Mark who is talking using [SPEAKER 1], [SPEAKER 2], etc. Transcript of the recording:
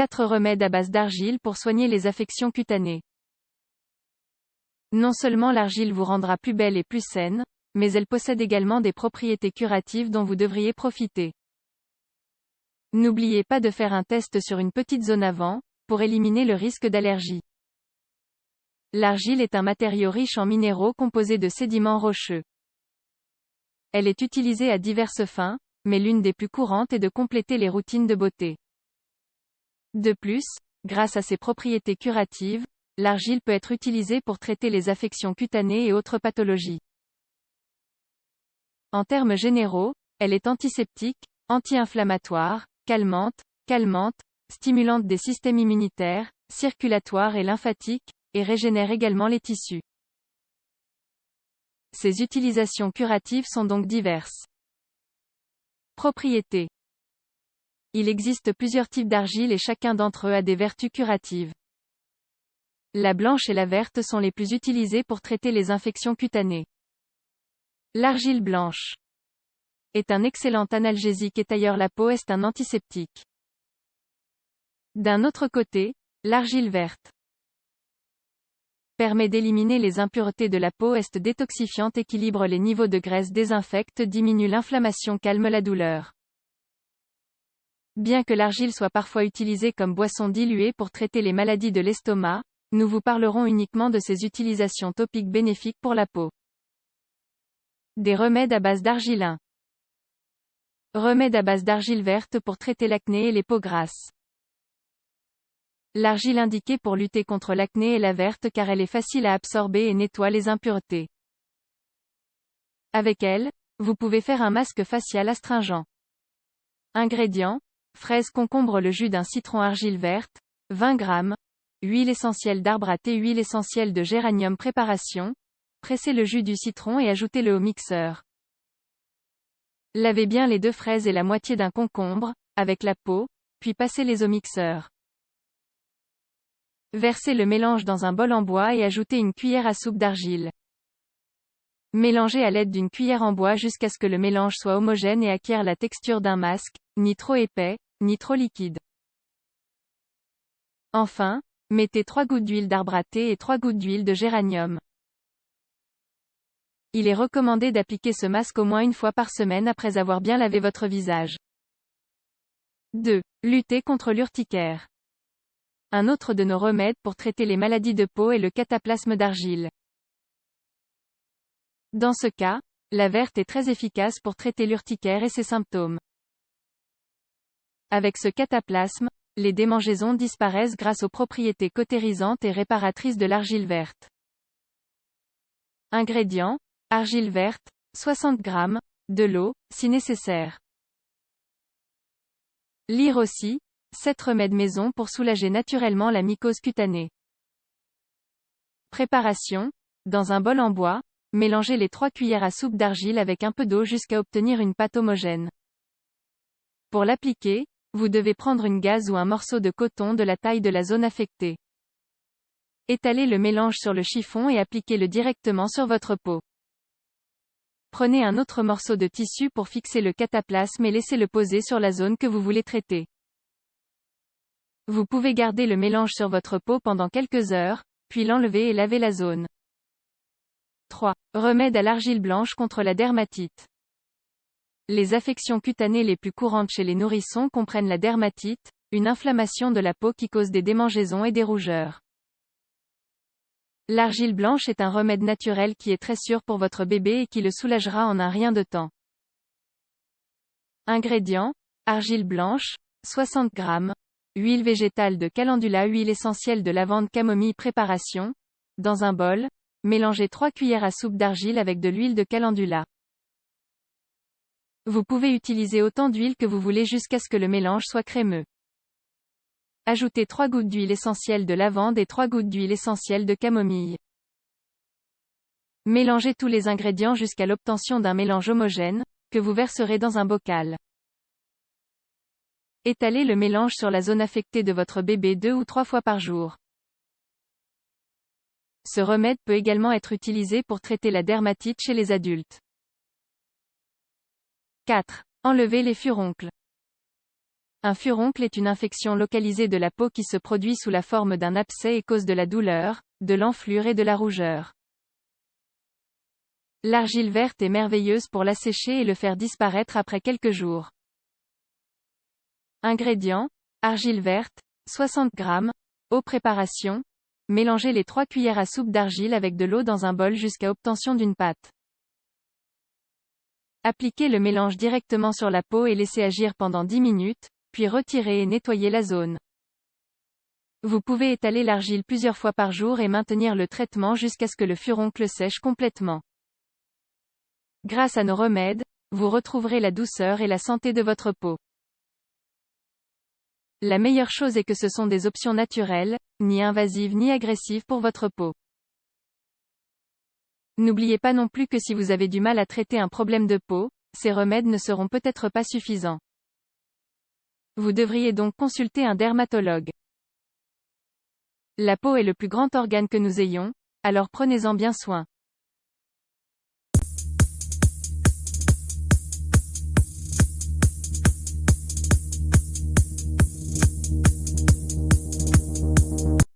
[SPEAKER 1] 4 remèdes à base d'argile pour soigner les affections cutanées. Non seulement l'argile vous rendra plus belle et plus saine, mais elle possède également des propriétés curatives dont vous devriez profiter. N'oubliez pas de faire un test sur une petite zone avant, pour éliminer le risque d'allergie. L'argile est un matériau riche en minéraux composé de sédiments rocheux. Elle est utilisée à diverses fins, mais l'une des plus courantes est de compléter les routines de beauté. De plus, grâce à ses propriétés curatives, l'argile peut être utilisée pour traiter les affections cutanées et autres pathologies. En termes généraux, elle est antiseptique, anti-inflammatoire, calmante, stimulante des systèmes immunitaires, circulatoires et lymphatiques, et régénère également les tissus. Ses utilisations curatives sont donc diverses. Propriétés. Il existe plusieurs types d'argile et chacun d'entre eux a des vertus curatives. La blanche et la verte sont les plus utilisées pour traiter les infections cutanées. L'argile blanche est un excellent analgésique et tailleur la peau est un antiseptique. D'un autre côté, l'argile verte permet d'éliminer les impuretés de la peau est détoxifiante, équilibre les niveaux de graisse, désinfecte, diminue l'inflammation, calme la douleur. Bien que l'argile soit parfois utilisée comme boisson diluée pour traiter les maladies de l'estomac, nous vous parlerons uniquement de ses utilisations topiques bénéfiques pour la peau. Des remèdes à base d'argile 1. Remède à base d'argile verte pour traiter l'acné et les peaux grasses. L'argile indiquée pour lutter contre l'acné est la verte car elle est facile à absorber et nettoie les impuretés. Avec elle, vous pouvez faire un masque facial astringent. Ingrédients: fraises, concombre, le jus d'un citron, argile verte, 20 g, huile essentielle d'arbre à thé, huile essentielle de géranium. Préparation: pressez le jus du citron et ajoutez-le au mixeur. Lavez bien les 2 fraises et la moitié d'un concombre, avec la peau, puis passez-les au mixeur. Versez le mélange dans un bol en bois et ajoutez une cuillère à soupe d'argile. Mélangez à l'aide d'une cuillère en bois jusqu'à ce que le mélange soit homogène et acquiert la texture d'un masque, ni trop épais, ni trop liquide. Enfin, mettez 3 gouttes d'huile d'arbre à thé et 3 gouttes d'huile de géranium. Il est recommandé d'appliquer ce masque au moins une fois par semaine après avoir bien lavé votre visage. 2. Lutter contre l'urticaire. Un autre de nos remèdes pour traiter les maladies de peau est le cataplasme d'argile. Dans ce cas, la verte est très efficace pour traiter l'urticaire et ses symptômes. Avec ce cataplasme, les démangeaisons disparaissent grâce aux propriétés cautérisantes et réparatrices de l'argile verte. Ingrédients: argile verte, 60 g, de l'eau, si nécessaire. Lire aussi: 7 remèdes maison pour soulager naturellement la mycose cutanée. Préparation: dans un bol en bois, mélangez les 3 cuillères à soupe d'argile avec un peu d'eau jusqu'à obtenir une pâte homogène. Pour l'appliquer, vous devez prendre une gaze ou un morceau de coton de la taille de la zone affectée. Étalez le mélange sur le chiffon et appliquez-le directement sur votre peau. Prenez un autre morceau de tissu pour fixer le cataplasme et laissez-le poser sur la zone que vous voulez traiter. Vous pouvez garder le mélange sur votre peau pendant quelques heures, puis l'enlever et laver la zone. 3. Remède à l'argile blanche contre la dermatite. Les affections cutanées les plus courantes chez les nourrissons comprennent la dermatite, une inflammation de la peau qui cause des démangeaisons et des rougeurs. L'argile blanche est un remède naturel qui est très sûr pour votre bébé et qui le soulagera en un rien de temps. Ingrédients: argile blanche, 60 g, huile végétale de calendula, huile essentielle de lavande, camomille. Préparation: dans un bol, mélangez 3 cuillères à soupe d'argile avec de l'huile de calendula. Vous pouvez utiliser autant d'huile que vous voulez jusqu'à ce que le mélange soit crémeux. Ajoutez 3 gouttes d'huile essentielle de lavande et 3 gouttes d'huile essentielle de camomille. Mélangez tous les ingrédients jusqu'à l'obtention d'un mélange homogène, que vous verserez dans un bocal. Étalez le mélange sur la zone affectée de votre bébé 2 ou 3 fois par jour. Ce remède peut également être utilisé pour traiter la dermatite chez les adultes. 4. Enlever les furoncles. Un furoncle est une infection localisée de la peau qui se produit sous la forme d'un abcès et cause de la douleur, de l'enflure et de la rougeur. L'argile verte est merveilleuse pour l'assécher et le faire disparaître après quelques jours. Ingrédients: argile verte, 60 g, eau préparation. Mélangez les 3 cuillères à soupe d'argile avec de l'eau dans un bol jusqu'à obtention d'une pâte. Appliquez le mélange directement sur la peau et laissez agir pendant 10 minutes, puis retirez et nettoyez la zone. Vous pouvez étaler l'argile plusieurs fois par jour et maintenir le traitement jusqu'à ce que le furoncle sèche complètement. Grâce à nos remèdes, vous retrouverez la douceur et la santé de votre peau. La meilleure chose est que ce sont des options naturelles, ni invasives ni agressives pour votre peau. N'oubliez pas non plus que si vous avez du mal à traiter un problème de peau, ces remèdes ne seront peut-être pas suffisants. Vous devriez donc consulter un dermatologue. La peau est le plus grand organe que nous ayons, alors prenez-en bien soin.